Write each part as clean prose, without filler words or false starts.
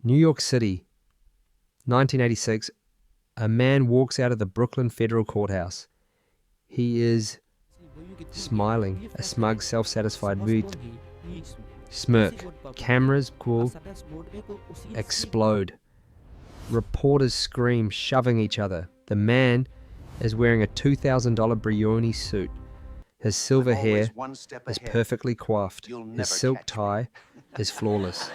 New York City, 1986, a man walks out of the Brooklyn Federal Courthouse. He is smiling, a smug, self-satisfied smirk. Cameras will explode. Reporters scream, shoving each other. The man is wearing a $2,000 Brioni suit. His silver hair is perfectly coiffed. His silk tie is flawless.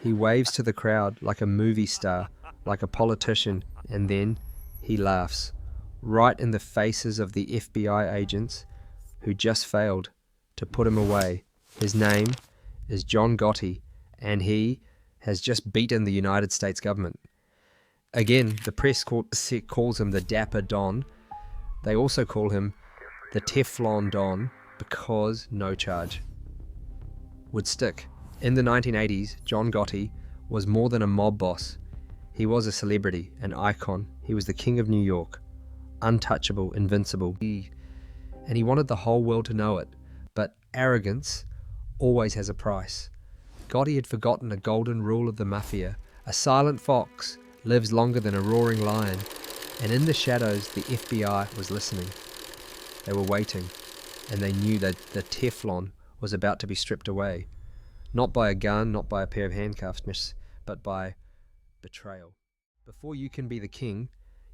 He waves to the crowd like a movie star, like a politician, and then he laughs, right in the faces of the FBI agents who just failed to put him away. His name is John Gotti, and he has just beaten the United States government. Again, the press calls him the Dapper Don. They also call him the Teflon Don because no charge would stick. In the 1980s, John Gotti was more than a mob boss. He was a celebrity, an icon. He was the king of New York, untouchable, invincible. And he wanted the whole world to know it. But arrogance always has a price. Gotti had forgotten a golden rule of the Mafia. A silent fox lives longer than a roaring lion. And in the shadows, the FBI was listening. They were waiting, and they knew that the Teflon was about to be stripped away. Not by a gun, not by a pair of handcuffs, but by betrayal. Before you can be the king,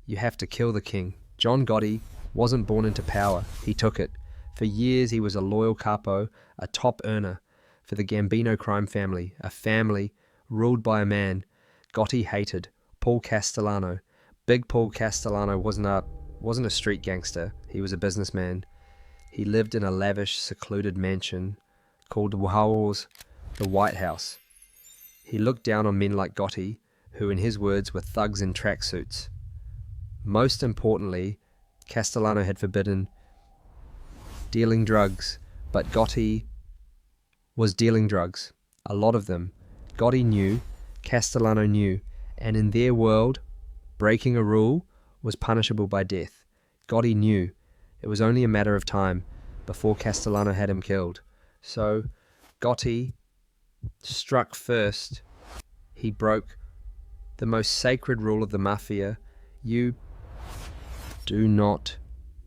you have to kill the king. John Gotti wasn't born into power, he took it. For years he was a loyal capo, a top earner for the Gambino crime family, a family ruled by a man Gotti hated, Paul Castellano. Big Paul Castellano wasn't a street gangster, he was a businessman. He lived in a lavish, secluded mansion called the White House. He looked down on men like Gotti, who in his words were thugs in tracksuits. Most importantly, Castellano had forbidden dealing drugs, but Gotti was dealing drugs, a lot of them. Gotti knew, Castellano knew, and in their world, breaking a rule was punishable by death. Gotti knew it was only a matter of time before Castellano had him killed. So Gotti struck first. He broke the most sacred rule of the Mafia. You do not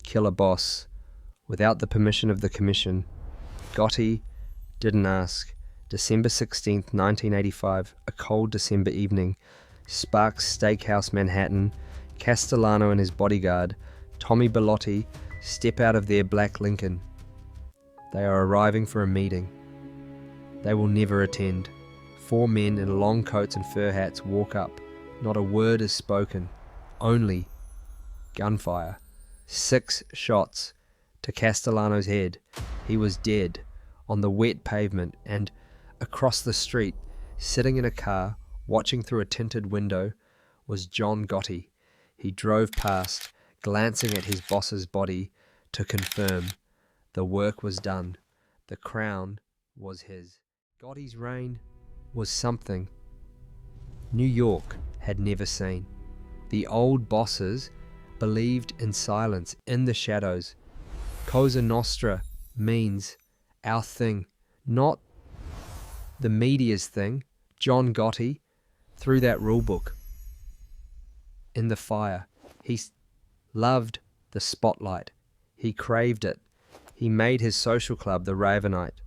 kill a boss without the permission of the commission. Gotti didn't ask. December 16th, 1985, a cold December evening, Sparks Steakhouse, Manhattan. Castellano and his bodyguard, Tommy Bellotti, step out of their black Lincoln. They are arriving for a meeting. They will never attend. 4 men in long coats and fur hats walk up. Not a word is spoken. Only gunfire. 6 shots to Castellano's head. He was dead on the wet pavement, and across the street, sitting in a car, watching through a tinted window, was John Gotti. He drove past, glancing at his boss's body to confirm the work was done. The crown was his. Gotti's reign was something New York had never seen. The old bosses believed in silence, in the shadows. Cosa Nostra means our thing, not the media's thing. John Gotti, through that rule book, in the fire, he loved the spotlight. He craved it. He made his social club the Ravenite,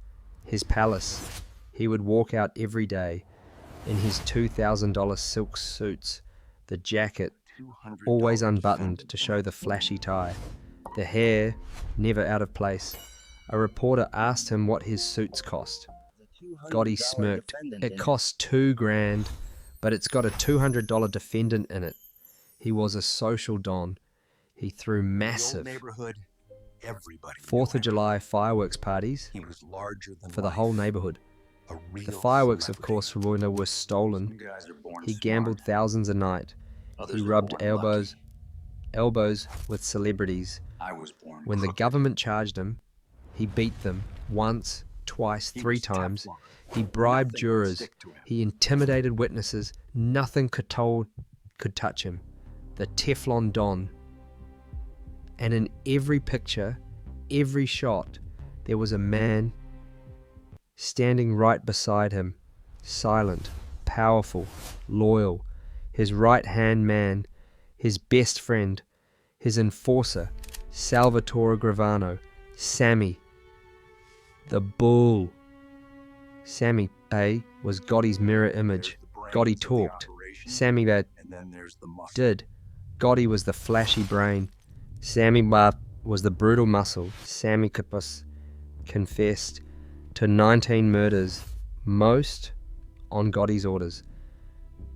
his palace. He would walk out every day in his $2,000 silk suits, the jacket always unbuttoned to show the flashy tie, the hair never out of place. A reporter asked him what his suits cost. Gotti smirked. It costs $2,000, but it's got a $200 defendant in it. He was a social don. He threw massive 4th of July fireworks parties for the whole neighborhood. The fireworks, of course, were stolen. He gambled thousands a night. He rubbed elbows with celebrities. When the government charged him, he beat them once, twice, 3 times. He bribed jurors. He intimidated witnesses. Nothing could touch him. The Teflon Don. And in every picture, every shot, there was a man standing right beside him, silent, powerful, loyal, his right-hand man, his best friend, his enforcer, Salvatore Gravano, Sammy, the Bull. Sammy, was Gotti's mirror image. Gotti talked. Sammy did. Gotti was the flashy brain. Sammy was the brutal muscle. Sammy confessed to 19 murders, most on Gotti's orders.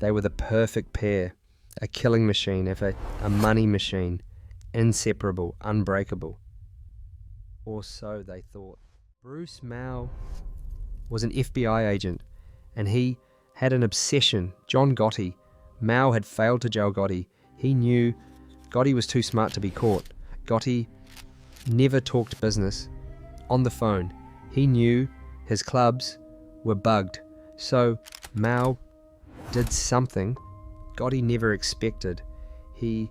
They were the perfect pair, a killing machine, a money machine, inseparable, unbreakable. Or so they thought. Bruce Mao was an FBI agent, and he had an obsession. John Gotti. Mao had failed to jail Gotti. He knew Gotti was too smart to be caught. Gotti never talked business on the phone. He knew his clubs were bugged. So Mao did something Gotti never expected. He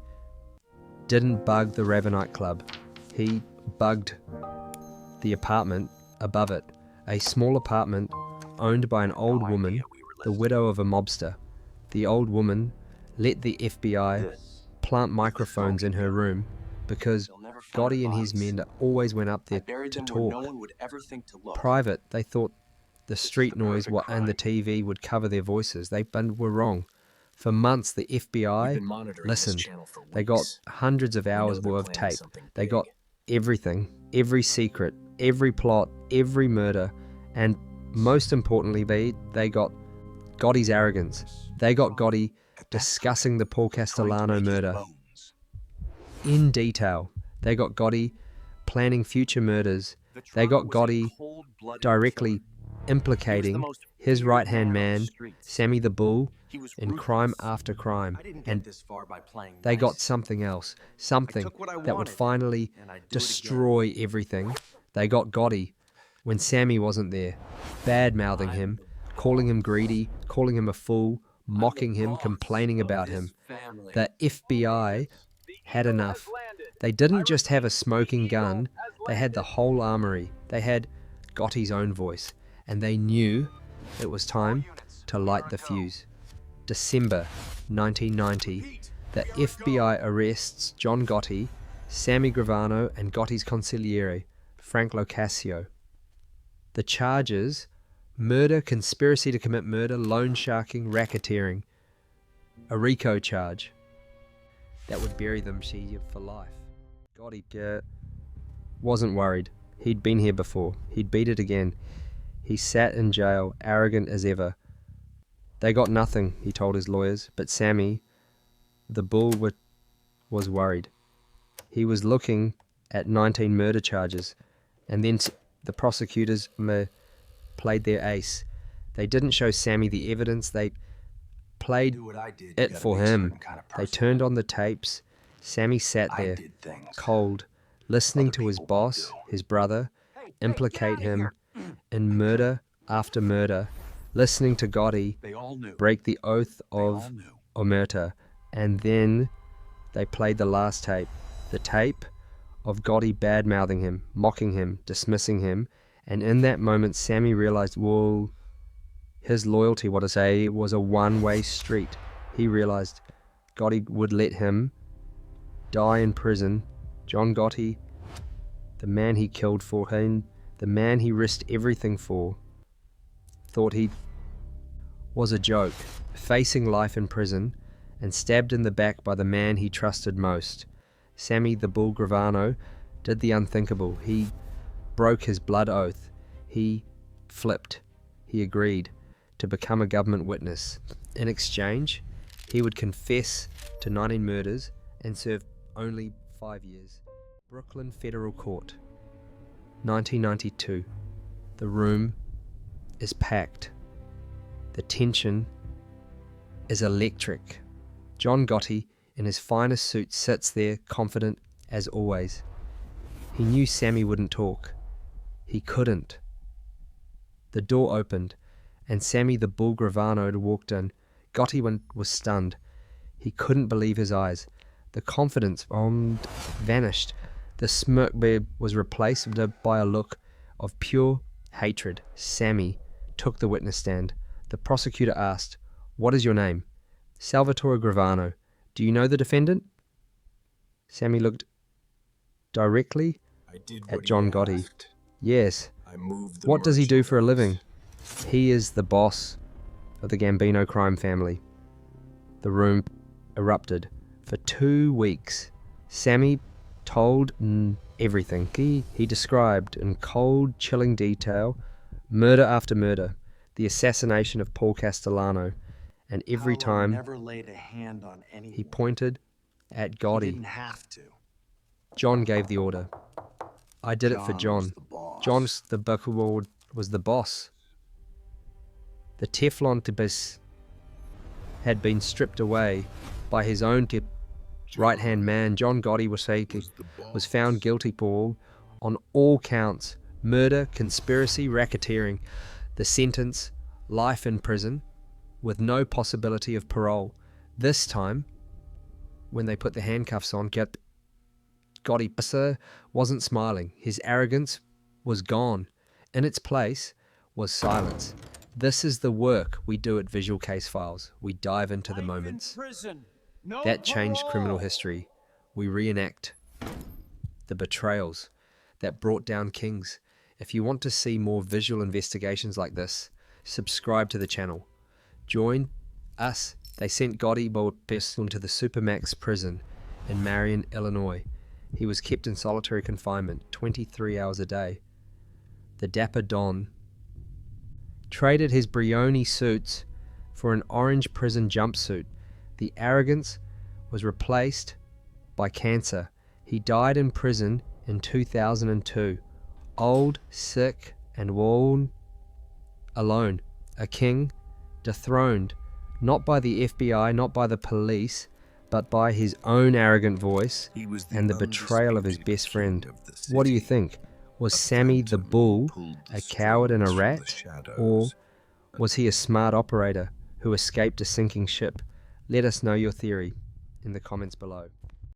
didn't bug the Ravenite Club. He bugged the apartment above it. A small apartment owned by an old woman, the widow of a mobster. The old woman let the FBI plant microphones in her room because Gotti and his men always went up there to talk. Private, they thought the street noise and the TV would cover their voices. They were wrong. For months, the FBI listened. They got hundreds of hours worth of tape. They got everything, every secret, every plot, every murder, and most importantly, they got Gotti's arrogance. They got Gotti discussing the Paul Castellano murder in detail. They got Gotti planning future murders. They got Gotti directly implicating his right-hand man, Sammy the Bull, in crime after crime. And they got something else, something that would finally destroy everything. They got Gotti when Sammy wasn't there, bad-mouthing him, calling him greedy, calling him a fool, mocking him, complaining about him. The FBI had enough. They didn't just have a smoking gun, they had the whole armory. They had Gotti's own voice, and they knew it was time to light the fuse. December 1990, the FBI arrests John Gotti, Sammy Gravano, and Gotti's consigliere, Frank Locascio. The charges: murder, conspiracy to commit murder, loan sharking, racketeering. A RICO charge that would bury them for life. Gotti wasn't worried. He'd been here before. He'd beat it again. He sat in jail, arrogant as ever. They got nothing, he told his lawyers, but Sammy, the Bull, was worried. He was looking at 19 murder charges, and then the prosecutors played their ace. They didn't show Sammy the evidence. They played it for him. They turned on the tapes. Sammy sat there, cold, listening to his boss, his brother, implicate him in murder after murder, listening to Gotti break the oath of omerta. And then they played the last tape, the tape of Gotti bad-mouthing him, mocking him, dismissing him. And in that moment, Sammy realized, well, his loyalty, was a one-way street. He realized Gotti would let him die in prison. John Gotti, the man he killed for him, the man he risked everything for, thought he was a joke, facing life in prison and stabbed in the back by the man he trusted most. Sammy the Bull Gravano did the unthinkable. He broke his blood oath. He flipped. He agreed to become a government witness. In exchange, he would confess to 19 murders and serve only 5 years. Brooklyn Federal Court, 1992. The room is packed. The tension is electric. John Gotti, in his finest suit, sits there, confident as always. He knew Sammy wouldn't talk. He couldn't. The door opened, and Sammy the Bull Gravano had walked in. Gotti was stunned. He couldn't believe his eyes. The confidence vanished. The smirk was replaced by a look of pure hatred. Sammy took the witness stand. The prosecutor asked, What is your name? Salvatore Gravano. Do you know the defendant? Sammy looked directly at John Gotti. Yes. What does he do for a living? He is the boss of the Gambino crime family. The room erupted. For 2 weeks, Sammy told everything. He described in cold, chilling detail murder after murder, the assassination of Paul Castellano, and every time never laid a hand on anyone. he pointed at Gotti. He didn't have to. John gave the order. I did it for John. John the buckleboard was the boss. The Teflon Don had been stripped away by his own right-hand man. John Gotti was found guilty, Paul, on all counts: murder, conspiracy, racketeering. The sentence, life in prison, with no possibility of parole. This time, when they put the handcuffs on, Gotti wasn't smiling. His arrogance was gone. In its place was silence. This is the work we do at Visual Case Files. We dive into the moments. That changed criminal history. We reenact the betrayals that brought down kings. If you want to see more visual investigations like this, subscribe to the channel. Join us. They sent Gotti into the Supermax prison in Marion, Illinois. He was kept in solitary confinement 23 hours a day. The Dapper Don traded his Brioni suits for an orange prison jumpsuit. The arrogance was replaced by cancer. He died in prison in 2002. Old, sick, and worn, alone. A king, dethroned, not by the FBI, not by the police, but by his own arrogant voice and the betrayal of his best friend. What do you think? Was Sammy the bull a coward and a rat? Or was he a smart operator who escaped a sinking ship? Let us know your theory in the comments below.